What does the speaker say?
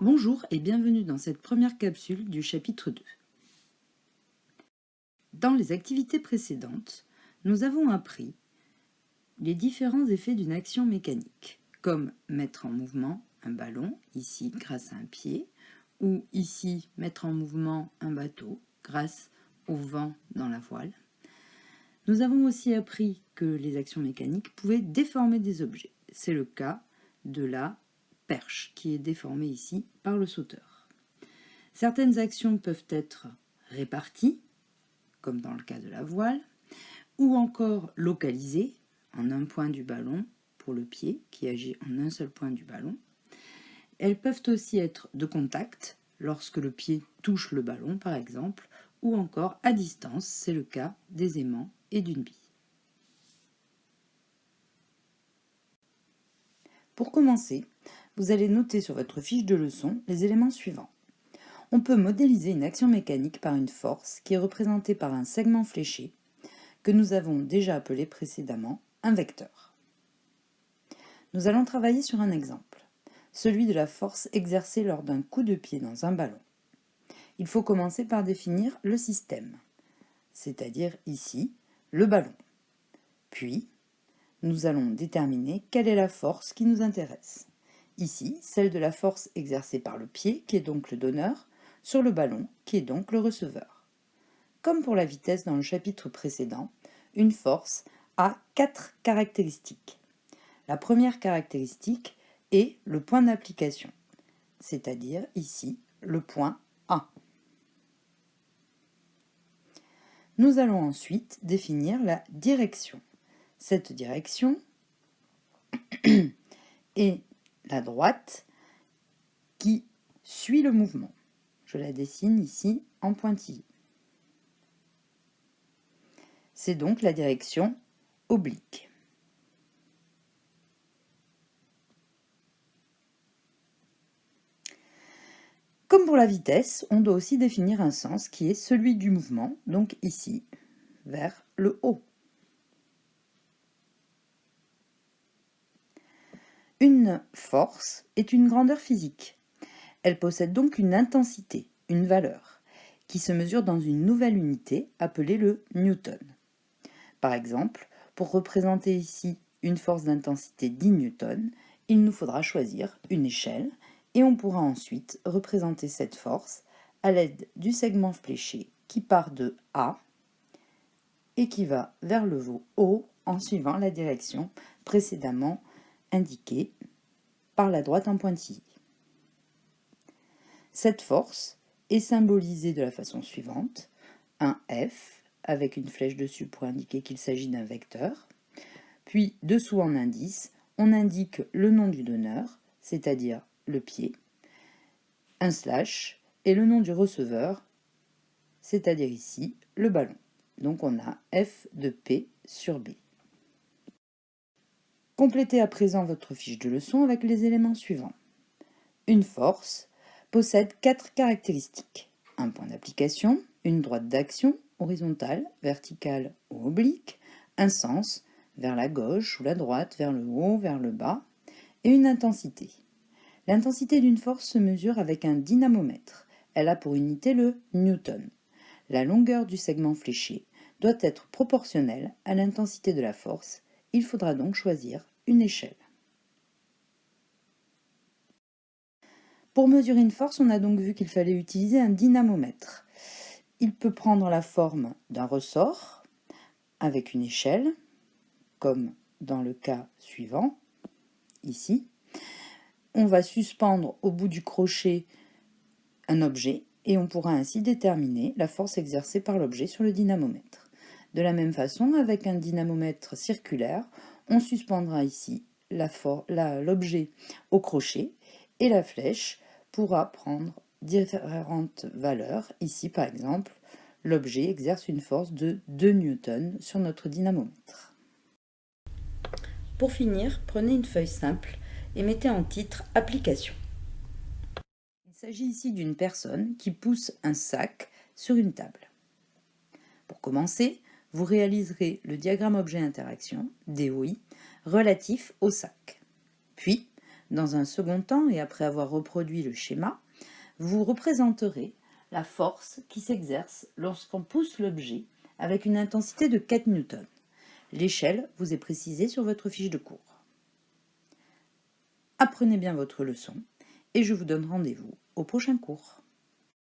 Bonjour et bienvenue dans cette première capsule du chapitre 2. Dans les activités précédentes, nous avons appris les différents effets d'une action mécanique, comme mettre en mouvement un ballon, ici grâce à un pied, ou ici mettre en mouvement un bateau grâce au vent dans la voile. Nous avons aussi appris que les actions mécaniques pouvaient déformer des objets. C'est le cas de la perche qui est déformée ici par le sauteur. Certaines actions peuvent être réparties, comme dans le cas de la voile, ou encore localisées en un point du ballon pour le pied qui agit en un seul point du ballon. Elles peuvent aussi être de contact, lorsque le pied touche le ballon par exemple, ou encore à distance, c'est le cas des aimants et d'une bille. Pour commencer, vous allez noter sur votre fiche de leçon les éléments suivants. On peut modéliser une action mécanique par une force qui est représentée par un segment fléché, que nous avons déjà appelé précédemment un vecteur. Nous allons travailler sur un exemple, celui de la force exercée lors d'un coup de pied dans un ballon. Il faut commencer par définir le système, c'est-à-dire ici le ballon. Puis, nous allons déterminer quelle est la force qui nous intéresse. Ici, celle de la force exercée par le pied, qui est donc le donneur, sur le ballon, qui est donc le receveur. Comme pour la vitesse dans le chapitre précédent, une force a 4 caractéristiques. La première caractéristique est le point d'application, c'est-à-dire ici le point A. Nous allons ensuite définir la direction. Cette direction est la droite qui suit le mouvement. Je la dessine ici en pointillé. C'est donc la direction oblique. Comme pour la vitesse, on doit aussi définir un sens qui est celui du mouvement, donc ici, vers le haut. Une force est une grandeur physique. Elle possède donc une intensité, une valeur, qui se mesure dans une nouvelle unité appelée le newton. Par exemple, pour représenter ici une force d'intensité 10 newtons, il nous faudra choisir une échelle et on pourra ensuite représenter cette force à l'aide du segment fléché qui part de A et qui va vers le haut en suivant la direction précédemment indiquée par la droite en pointillé. Cette force est symbolisée de la façon suivante, un F avec une flèche dessus pour indiquer qu'il s'agit d'un vecteur, puis dessous en indice, on indique le nom du donneur, c'est-à-dire le pied, un slash et le nom du receveur, c'est-à-dire ici le ballon. Donc on a F de P sur B. Complétez à présent votre fiche de leçon avec les éléments suivants. Une force possède 4 caractéristiques. Un point d'application, une droite d'action, horizontale, verticale ou oblique, un sens, vers la gauche ou la droite, vers le haut, vers le bas, et une intensité. L'intensité d'une force se mesure avec un dynamomètre. Elle a pour unité le newton. La longueur du segment fléché doit être proportionnelle à l'intensité de la force. Il faudra donc choisir une échelle. Pour mesurer une force, on a donc vu qu'il fallait utiliser un dynamomètre. Il peut prendre la forme d'un ressort avec une échelle, comme dans le cas suivant, ici. On va suspendre au bout du crochet un objet et on pourra ainsi déterminer la force exercée par l'objet sur le dynamomètre. De la même façon, avec un dynamomètre circulaire, on suspendra ici l'objet au crochet et la flèche pourra prendre différentes valeurs. Ici, par exemple, l'objet exerce une force de 2 newtons sur notre dynamomètre. Pour finir, prenez une feuille simple et mettez en titre « Application ». Il s'agit ici d'une personne qui pousse un sac sur une table. Pour commencer, vous réaliserez le diagramme objet-interaction, DOI, relatif au sac. Puis, Dans un second temps, et après avoir reproduit le schéma, vous représenterez la force qui s'exerce lorsqu'on pousse l'objet avec une intensité de 4 newtons. L'échelle vous est précisée sur votre fiche de cours. Apprenez bien votre leçon et je vous donne rendez-vous au prochain cours.